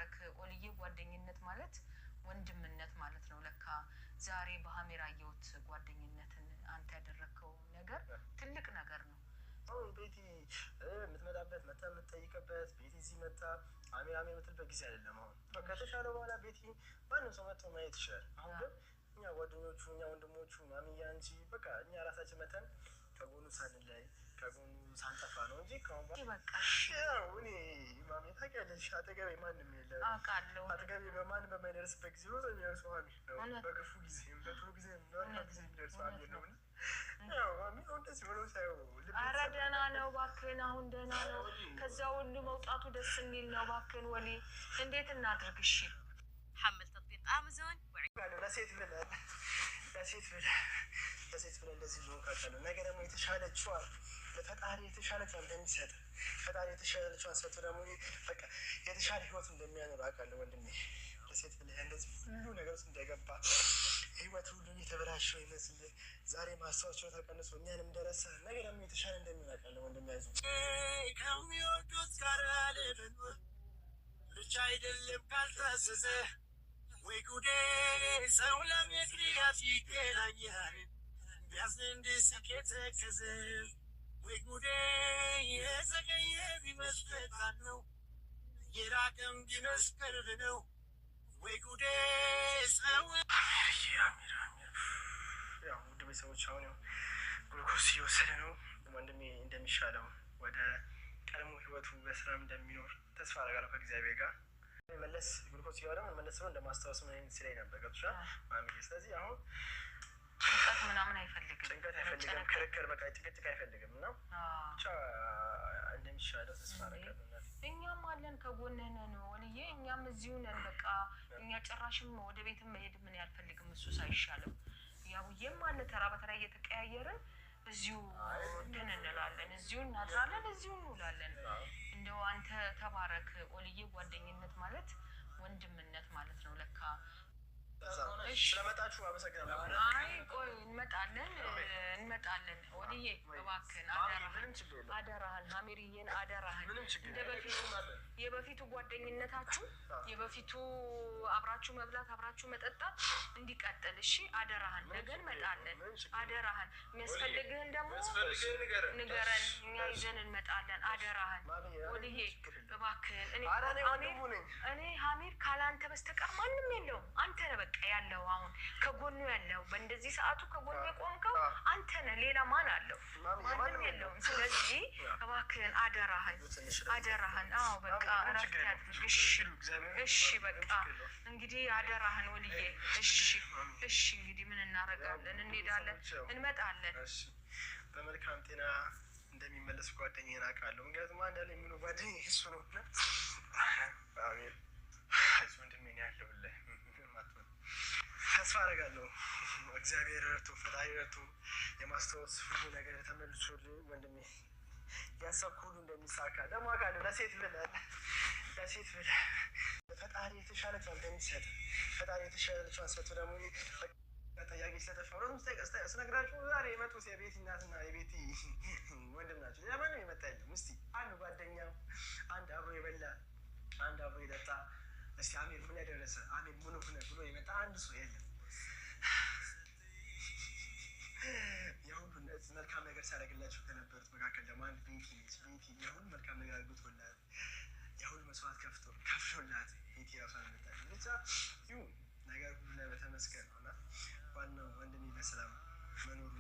ተባረክ ኦልዬ ጓደኝነት ማለት ወንድምነት ማለት ነው ለካ ዛሬ በሐሜራ ያየሁት ጓደኝነትን አንተ ያደረከው ነገር ትልቅ ነገር ነው አሁን ቤቲ የምትመጣበት መጣ የምትጠይቅበት ቤቲ እዚህ መጣ አሜራ የምትልበት ጊዜ አይደለም አሁን በቃ ተሻለ በኋላ ቤቲ ማንም ሰው መጥቶ ማየት ይችላል አሁን ግን እኛ ጓደኞቹ እኛ ወንድሞቹ ማሚያ አንቺ በቃ እኛ ራሳችን መተን ከጎኑ ሳንለይ ከጎኑ ሳንጠፋ ነው እንጂ ከአሁን በቃ እኔ ማሚ ታውቂያለሽ አጠገቤ ማንም የለም አውቃለሁ አጠገቤ በማንም በማይደርስበት ጊዜ ነው የሚደርሰው አሚር ነው በክፉ ጊዜ በጥሩ ጊዜ የሚደርሰው አሚር ነው ያው ማሚ እንደዚህ ብሎ ሳይሆን ኧረ ደህና ነው እባክህን አሁን ደህና ነው ከዛ ሁሉ መውጣቱ ደስ የሚል ነው እባክህን ወሊ እንዴት እናድርግ እሺ حمل تطبيق امازون ለሴት ብለህ እንደዚህ ነው ካለው ነገር ደግሞ የተሻለችው ለፈጣሪ የተሻለችው እንደሚሰጥ ፈጣሪ የተሻለችው ሰጥቶ ደግሞ በቃ የተሻለ ህይወት እንደሚያኖር አውቃለሁ ወንድሜ ለሴት ብለህ እንደዚህ ሁሉ ነገር ውስጥ እንደገባ ህይወት ሁሉ የተበላሸው ይመስል ዛሬ ማስታወሻው ተቀንሶ እኛንም ደረሰ ነገር ደግሞ የተሻለ እንደሚሆን አውቃለሁ ወንድሜ አይዞህ ከሚወዱት ጋር ለመኖር ብቻ አይደለም ካልታዘዘ ወይ ጉዴ ሰው ለምክንያት ይገናኛል ቢያስንድ ስኬተከዘ ወይ ጉዴ የዘገየ ቢመስለታል ነው የራቀም ቢመስቀር ነው ወይ ጉዴ ሰው አሚር ያው ውድ ቤተሰቦች አሁን ያው ግሉኮስ እየወሰደ ነው ወንድሜ እንደሚሻለው ወደ ቀድሞ ህይወቱ በስራም እንደሚኖር ተስፋ አደርጋለሁ ከእግዚአብሔር ጋር መለስ ግሉኮስ ሲወራ መለስ ነው እንደማስታወስ ምን ሲለኝ ነበር ገብቶሻል ማሚ ስለዚህ አሁን ጭንቀት ምናምን አይፈልግም ጭንቀት አይፈልግም ክርክር በቃ ጭቅጭቅ አይፈልግም እና ብቻ እንደሚሻለው ተስፋ አደርጋለሁ እኛም አለን ከጎንህ ነን ወልዬ እኛም እዚሁ ነን በቃ እኛ ጭራሽም ወደ ቤትም መሄድ ምን ያልፈልግም እሱ ሳይሻለው ያውዬም አለ ተራ በተራ እየተቀያየርን እዚሁ እንትን እንላለን እዚሁ እናድራለን እዚሁ እንውላለን እንደው አንተ ተባረክ ኦልዬ ጓደኝነት ማለት ወንድምነት ማለት ነው ለካ ስለመጣችሁ አመሰግናለሁ አይ ቆይ እንመጣለን ወልዬ እባክህን አደራህን ሐሜርዬን አደራህን እንደበፊቱ የበፊቱ ጓደኝነታችሁ የበፊቱ አብራችሁ መብላት አብራችሁ መጠጣት እንዲቀጥል እሺ አደራህን ነገ እንመጣለን አደራህን የሚያስፈልግህን ደግሞ ንገረን እኛ ይዘን እንመጣለን አደራህን ወልዬ እባክህን እኔ ሐሜር ካላንተ በስተቀር ማንም የለውም አንተ ነህ በቃ ያለው አሁን ከጎኑ ያለው በእንደዚህ ሰዓቱ ከጎኑ የቆምከው አንተ ነህ ሌላ ማን አለው ማንም የለውም ስለዚህ እባክህን አደራህን አዎ በቃ እረፍት ያድርግ እሺ በቃ እንግዲህ አደራህን ወልዬ እሺ እንግዲህ ምን እናደርጋለን እንሄዳለን እንመጣለን በመልካም ጤና እንደሚመለስ ጓደኛዬን አውቃለሁ ምክንያቱም አንድ ያለ የሚሉ ጓደኛዬ እሱ ነው አሜን አይዞህ ወንድሜ ያለሁልህ ተስፋ አደርጋለሁ እግዚአብሔር ረድቶ ፈጣሪ ረድቶ የማስታወስ ሁሉ ነገር ተመልሶልህ ወንድሜ ያሰብኩ ሁሉ እንደሚሳካ ደግሞ አውቃለሁ ለሴት ብለህ ፈጣሪ የተሻለችው እንደሚሰጥ ፈጣሪ የተሻለችው ሰጥቶ ደግሞ ጠያቂ ስለተፈሩ ስነግራችሁ ዛሬ የመጡት የቤቲ እናትና የቤቲ ወንድም ናቸው ለማንም የመጣ የለም እስቲ አንድ ጓደኛው አንድ አብሮ የበላ አንድ አብሮ የጠጣ እስቲ አሜር ምን ያደረሰ አሜር ምን ሆነ ብሎ የመጣ አንድ ሰው የለም የሁሉ መልካም ነገር ሲያደርግላችሁ ከነበሩት መካከል ደግሞ አንድ ቤቲ የሁሉ መልካም ነገር አድርጎላት የሁሉ መስዋዕት ከፍሎላት ቤቲ ራሷን መጣች ብቻ ይሁን ነገር ሁሉ ላይ በተመስገን ነውና ዋናው ወንድሜ በሰላም መኖሩ